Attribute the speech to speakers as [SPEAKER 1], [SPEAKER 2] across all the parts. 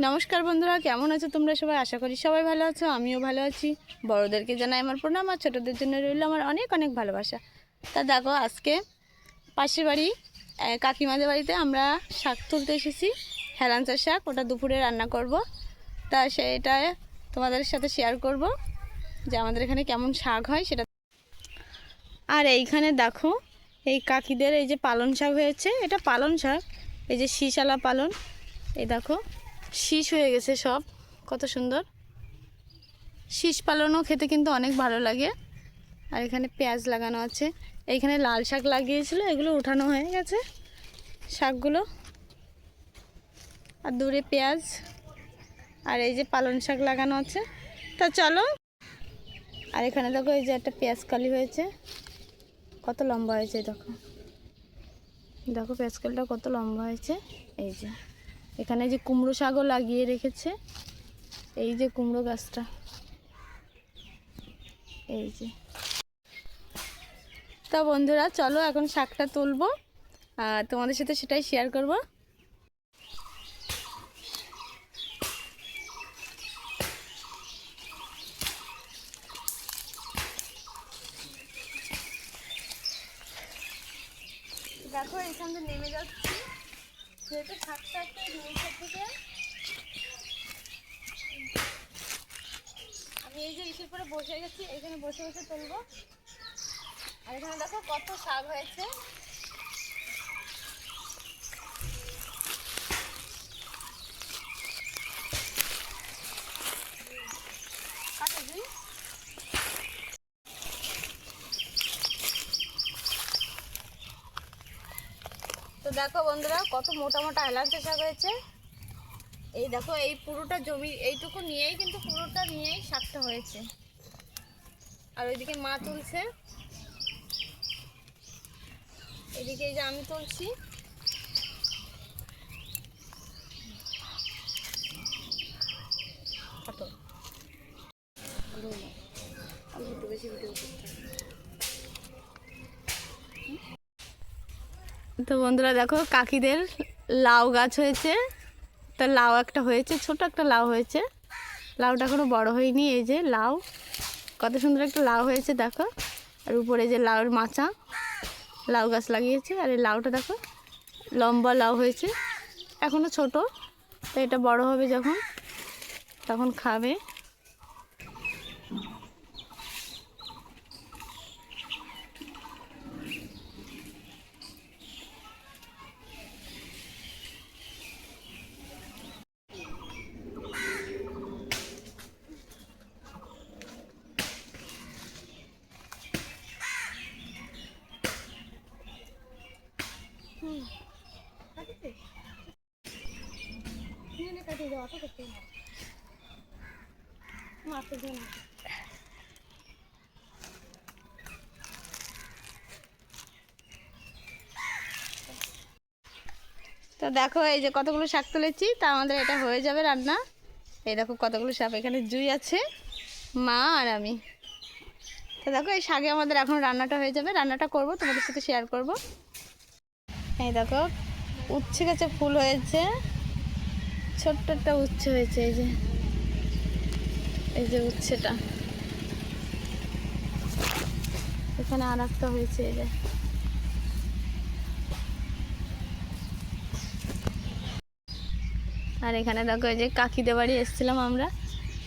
[SPEAKER 1] নমস্কার বন্ধুরা, কেমন আছো তোমরা সবাই? আশা করি সবাই ভালো আছো, আমিও ভালো আছি। বড়োদেরকে জানাই আমার প্রণাম, আর ছোটোদের জন্য রইল আমার অনেক অনেক ভালোবাসা। তা দেখো, আজকে পাশের বাড়ি কাকিমাদের বাড়িতে আমরা শাক তুলতে এসেছি, হেলাঞ্চার শাক। ওটা দুপুরে রান্না করব। তা সেটা তোমাদের সাথে শেয়ার করব যে আমাদের এখানে কেমন শাক হয় সেটা। আর এইখানে দেখো, এই কাকিদের এই যে পালন শাক হয়েছে, এটা পালন শাক, এই যে শীষালা পালন। এই দেখো, শীষ হয়ে গেছে সব, কত সুন্দর। শীষ পালনও খেতে কিন্তু অনেক ভালো লাগে। আর এখানে পেঁয়াজ লাগানো আছে। এইখানে লাল শাক লাগিয়েছিল, এগুলো উঠানো হয়ে গেছে শাকগুলো। আর দূরে পেঁয়াজ, আর এই যে পালন শাক লাগানো আছে। তা চলো। আর এখানে দেখো, এই যে একটা পেঁয়াজ কালি হয়েছে, কত লম্বা হয়েছে। দেখো দেখো পেঁয়াজ কালিটা কত লম্বা হয়েছে। এই যে এখানে যে কুমড়ো শাকও লাগিয়ে রেখেছে, এই যে কুমড়ো গাছটা, এই যে। তা বন্ধুরা চলো, এখন শাকটা তুলবো আর তোমাদের সাথে সেটাই শেয়ার করব। দেখো এখান থেকে নেমে যাচ্ছি, যেহেতু শাকটা একটু নিচের দিকে। আমি এই যে ইসের পরে বসে গেছি, এখানে বসে বসে তুলবো। আর এখানে দেখো কত শাক হয়েছে। তো দেখো বন্ধুরা, কত মোটা মোটা হেলাঞ্চা শাক হয়েছে। এই দেখো, এই পুরোটা জমি এইটুকু নিয়েই, কিন্তু পুরোটা নিয়েই শাকটা হয়েছে। আর ওইদিকে মা তুলছে, এদিকে এই যে আমি তুলছি। তো বন্ধুরা দেখো, কাকিদের লাউ গাছ হয়েছে। তা লাউ একটা হয়েছে, ছোট একটা লাউ হয়েছে। লাউটা এখনো বড় হয়নি। এই যে লাউ, কত সুন্দর একটা লাউ হয়েছে দেখো। আর উপরে যে লাউয়ের মাচা, লাউ গাছ লাগিয়েছে। আর এই লাউটা দেখো, লম্বা লাউ হয়েছে, এখনো ছোট। তো এটা বড় হবে যখন, তখন খাবে। তো দেখো, এই যে কতগুলো শাক তুলেছি, তা আমাদের এটা হয়ে যাবে রান্না। এই দেখো কতগুলো শাক, এখানে জুই আছে, মা আর আমি। তো দেখো, এই শাকে আমাদের এখন রান্নাটা হয়ে যাবে। রান্নাটা করব, তোমাদের সাথে শেয়ার করব। এই দেখো, উচ্ছে গাছে ফুল হয়েছে, ছোট্ট একটা উচ্ছে হয়েছে। এই যে, এই যে উচ্ছেটা, এখানে আর একটা হয়েছে। এই যে, আর এখানে দেখো, এই যে কাকিদের বাড়ি এসেছিলাম আমরা,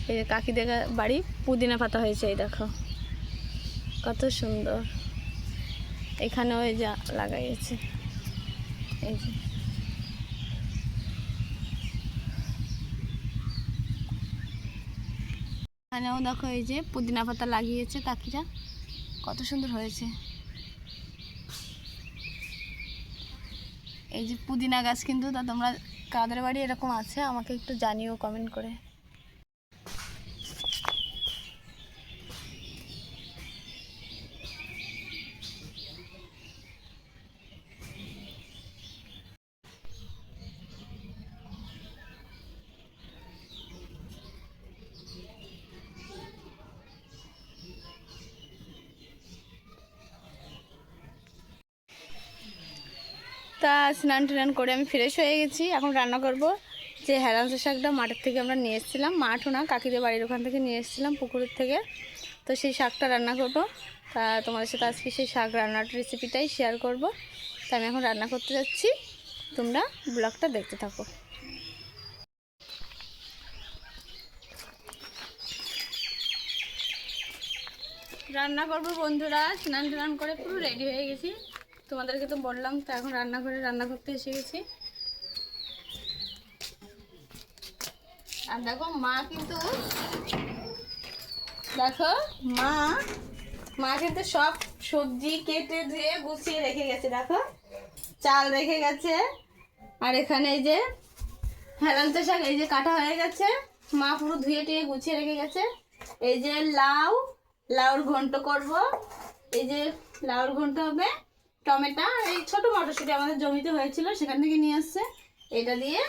[SPEAKER 1] এই যে কাকিদের বাড়ি পুদিনা পাতা হয়েছে। এই দেখো কত সুন্দর। এখানেও এই যে লাগাইছে, এই যে। এখানেও দেখো, এই যে পুদিনা পাতা লাগিয়েছে কাকিরা, কত সুন্দর হয়েছে। এই যে পুদিনা গাছ, কিন্তু তা তোমরা কাদের বাড়ি এরকম আছে আমাকে একটু জানিও কমেন্ট করে। তা স্নান টান করে আমি ফ্রেশ হয়ে গেছি, এখন রান্না করব। যে হেলাঞ্চা শাকটা মাঠের থেকে আমরা নিয়ে এসেছিলাম, মাঠও না, কাকিদের বাড়ির ওখান থেকে নিয়ে এসেছিলাম পুকুরের থেকে। তো সেই শাকটা রান্না করব। তা তোমাদের সাথে আজকে সেই শাক রান্নার রেসিপিটাই শেয়ার করব। তা আমি এখন রান্না করতে যাচ্ছি, তোমরা ব্লগটা দেখতে থাকো। রান্না করবো বন্ধুরা, স্নান টান করে পুরো রেডি হয়ে গেছি, তোমাদেরকে তো বললাম। তো এখন রান্নাঘরে রান্না করতে এসে গেছি। আর দেখো মা কিন্তু মা কিন্তু সব সবজি কেটে ধুয়ে গুছিয়ে রেখে গেছে। দেখো চাল রেখে গেছে, আর এখানে এই যে হেলাঞ্চা শাক এই যে কাটা হয়ে গেছে, মা পুরো ধুয়ে টুয়ে গুছিয়ে রেখে গেছে। এই যে লাউর ঘন্ট করব, এই যে লাউর ঘন্ট হবে, টমেটো আর এই ছোটো মটরশুঁটি আমাদের জমিতে হয়েছিল সেখান থেকে নিয়ে আসছে, এটা দিয়ে।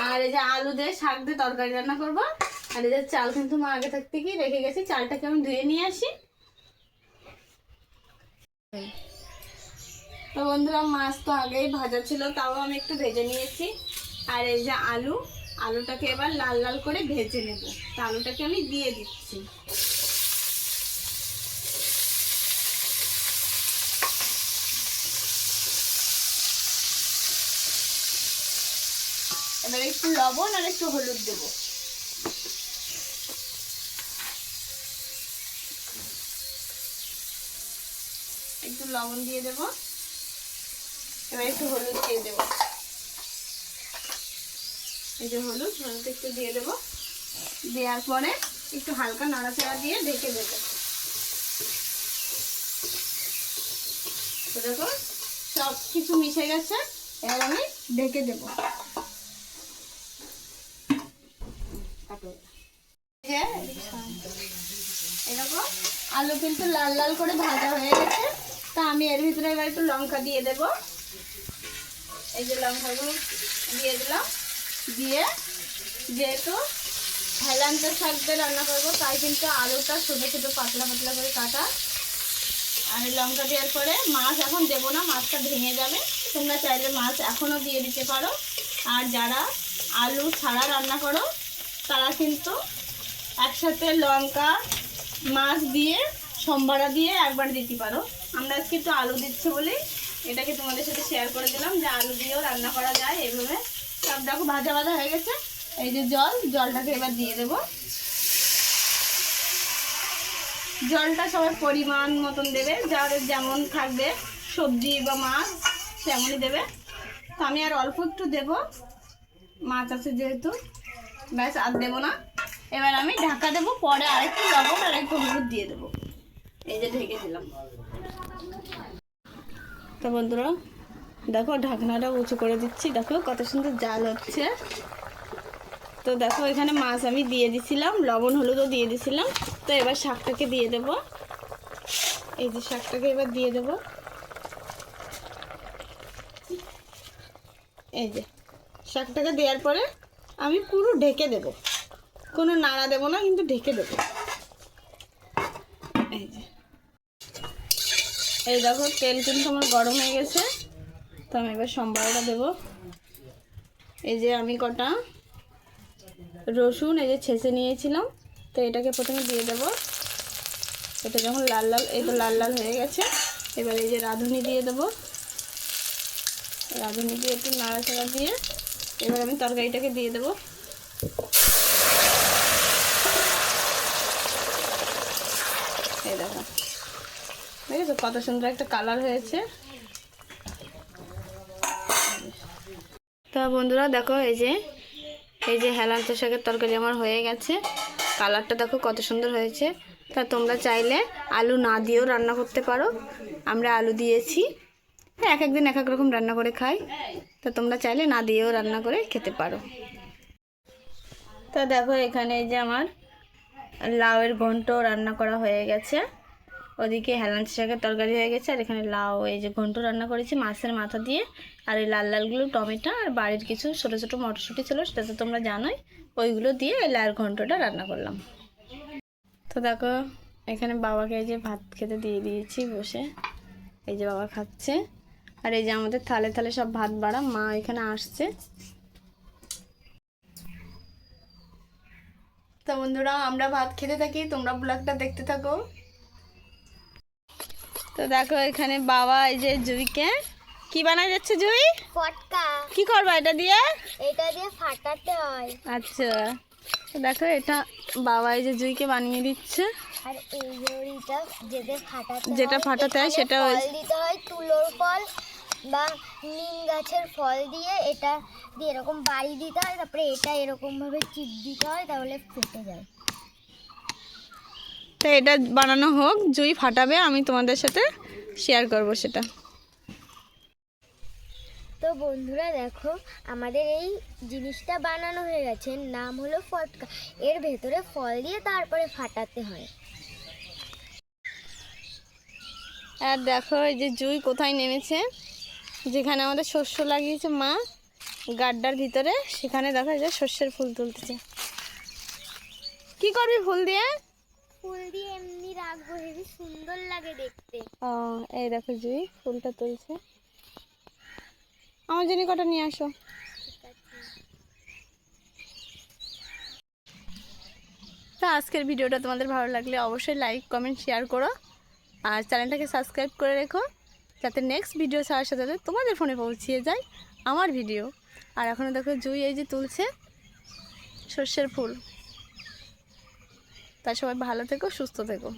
[SPEAKER 1] আর এই যে আলু দিয়ে শাক দিয়ে তরকারি রান্না করব। আর এই যে চাল কিন্তু মা আগে থাকতে কি রেখে গেছি, চালটাকে আমি ধুয়ে নিয়ে আসি। তো বন্ধুরা মাছ তো আগেই ভাজা ছিল, তাও আমি একটু ভেজে নিয়েছি। আর এই যে আলুটাকে এবার লাল লাল করে ভেজে নেব। তো আলুটাকে আমি দিয়ে দিচ্ছি। এবার একটু লবণ আর একটু হলুদ দেব। একটু লবণ দিয়ে দেব, এবার একটু হলুদ দিয়ে দেব। এই যে হলুদ একটু দিয়ে দেব, দেওয়ার পরে একটু হালকা নাড়াচাড়া দিয়ে ঢেকে দেব। তো দেখো সব কিছু মিশে গেছে, এবার আমি ঢেকে দেব। এরকম আলু কিন্তু লাল লাল করে ভাজা হয়ে গেছে। তা আমি এর ভিতরে এবার একটু লঙ্কা দিয়ে দেব। এই যে লঙ্কাগুলো দিয়ে দিলাম, দিয়ে যেহেতু হেলাঞ্চা শাক দিয়ে রান্না করবো তাই কিন্তু আলুটা ছোটো ছোটো পাতলা পাতলা করে কাটা। আর লঙ্কা দেওয়ার পরে মাছ এখন দেবো না, মাছটা ভেঙে যাবে। তোমরা চাইলে মাছ এখনও দিয়ে দিতে পারো। আর যারা আলু ছাড়া রান্না করো তারা কিন্তু একসাথে লঙ্কা মাছ দিয়ে সম্বারা দিয়ে একবার দিতে পারো। আমরা আজকে একটু আলু দিচ্ছি বলেই এটাকে তোমাদের সাথে শেয়ার করে দিলাম যে আলু দিয়েও রান্না করা যায় এইভাবে। সব দেখো ভাজা ভাজা হয়ে গেছে। এই যে জলটাকে এবার দিয়ে দেব। জলটা সবার পরিমাণ মতন দেবে, যাদের যেমন থাকবে সবজি বা মাছ তেমনই দেবে। তো আমি আর অল্প একটু দেবো, মাছ আছে যেহেতু, ব্যাস আর দেবো না। এবার আমি ঢাকা দেবো, পরে আরেকটু লবণ আর একটু হলুদ দিয়ে দেবো। এই যে ঢেকে দিলাম। তো বন্ধুরা দেখো ঢাকনাটা উঁচু করে দিচ্ছি, দেখো কত সুন্দর জাল হচ্ছে। তো দেখো এখানে মাছ আমি দিয়ে দিছিলাম, লবণ হলুদও দিয়ে দিছিলাম। তো এবার শাকটাকে দিয়ে দেব। এই যে শাকটাকে এবার দিয়ে দেব। এই যে শাকটাকে দেওয়ার পরে আমি পুরো ঢেকে দেব, কোনো নাড়া দেব না, কিন্তু ঢেকে দেব। এই যে এই দেখো তেল কিন্তু আমার গরম হয়ে গেছে। তো আমি এবার সম্বারটা দেবো। এই যে আমি কটা রসুন এই যে ছেঁচে নিয়েছিলাম, তো এটাকে প্রথমে দিয়ে দেব। এটা যখন লাল লাল, এই তো লাল লাল হয়ে গেছে। এবার এই যে রাঁধুনি দিয়ে দেবো। রাঁধুনি দিয়ে একটু নাড়াচাড়া দিয়ে এবার আমি তরকারিটাকে দিয়ে দেবো। এই দেখো দেখেছো কত সুন্দর একটা কালার হয়েছে। তা বন্ধুরা দেখো এই যে হেলাঞ্চা শাকের তরকারি আমার হয়ে গেছে। কালারটা দেখো কত সুন্দর হয়েছে। তা তোমরা চাইলে আলু না দিয়েও রান্না করতে পারো, আমরা আলু দিয়েছি। এক একদিন এক এক রকম রান্না করে খাই, তা তোমরা চাইলে না দিয়েও রান্না করে খেতে পারো। তা দেখো এখানে যে আমার লাউয়ের ঘন্ট রান্না করা হয়ে গেছে, ওদিকে হেলাঞ্চা শাকের তরকারি হয়ে গেছে, আর এখানে লাউ এই যে ঘন্ট রান্না করেছি মাছের মাথা দিয়ে। আর এই লাল লালগুলো টমেটো আর বাড়ির কিছু ছোটো ছোটো মটরশুঁটি ছিল, সেটা তো তোমরা জানোই, ওইগুলো দিয়ে এই লাউয়ের ঘন্টটা রান্না করলাম। তো দেখো এখানে বাবাকে এই যে ভাত খেতে দিয়ে দিয়েছি বসে, এই যে বাবা খাচ্ছে। আর এই যে আমাদের থালে থালে সব ভাত বাড়া, মা এখানে আসছে। তো বন্ধুরা আমরা ভাত খেতে থাকি, তোমরা ব্লগটা দেখতে থাকো। তো দেখো এখানে বাবা এই যে জুইকে কি বানায় যাচ্ছে। জুই
[SPEAKER 2] ফটকা।
[SPEAKER 1] কি করবা এটা দিয়ে?
[SPEAKER 2] এটা দিয়ে ফাটাতে হয়।
[SPEAKER 1] আচ্ছা, তো দেখো এটা বাবা এই যে জুইকে বানিয়ে দিচ্ছে।
[SPEAKER 2] আর এই জড়িটা
[SPEAKER 1] যেটা ফাটাতে হয় সেটা
[SPEAKER 2] ফল দিতে হয়, তুলোর ফল বা নিম গাছের ফল দিয়ে এটা দিয়ে এরকম বাড়ি দিতে হয়, তারপরে এটা এরকম ভাবে চিপ দিতে হয়, তাহলে ফেটে যায়।
[SPEAKER 1] তো এটা বানানো হোক, জুই ফাটাবে, আমি তোমাদের সাথে শেয়ার করব সেটা।
[SPEAKER 2] তো বন্ধুরা দেখো আমাদের এই জিনিসটা বানানো হয়ে গেছে, নাম হলো ফটকা। এর ভেতরে ফল দিয়ে তারপরে ফাটাতে হয়।
[SPEAKER 1] আর দেখো এই যে জুই কোথায় নেমেছে, যেখানে আমাদের শস্য লাগিয়েছে মা গাড্ডার ভিতরে, সেখানে দেখো এই যে শস্যের ফুল তুলতেছে। কি করবি ফুল দিয়ে?
[SPEAKER 2] ফুল দিয়ে এমনি রাখবো, হেবি সুন্দর লাগে দেখতে।
[SPEAKER 1] ও এই দেখো জুই ফুলটা তুলছে। আমার জন্য কটা নিয়ে আসো। তো আজকের ভিডিওটা তোমাদের ভালো লাগলে অবশ্যই লাইক কমেন্ট শেয়ার করো, আর চ্যানেলটাকে সাবস্ক্রাইব করে রেখো, যাতে নেক্সট ভিডিও ছাড়ার সাথে সাথে তোমাদের ফোনে পৌঁছিয়ে যায় আমার ভিডিও। আর এখনও দেখো জুই এই যে তুলছে সর্ষের ফুল। তা সবাই ভালো থেকো, সুস্থ থেকো।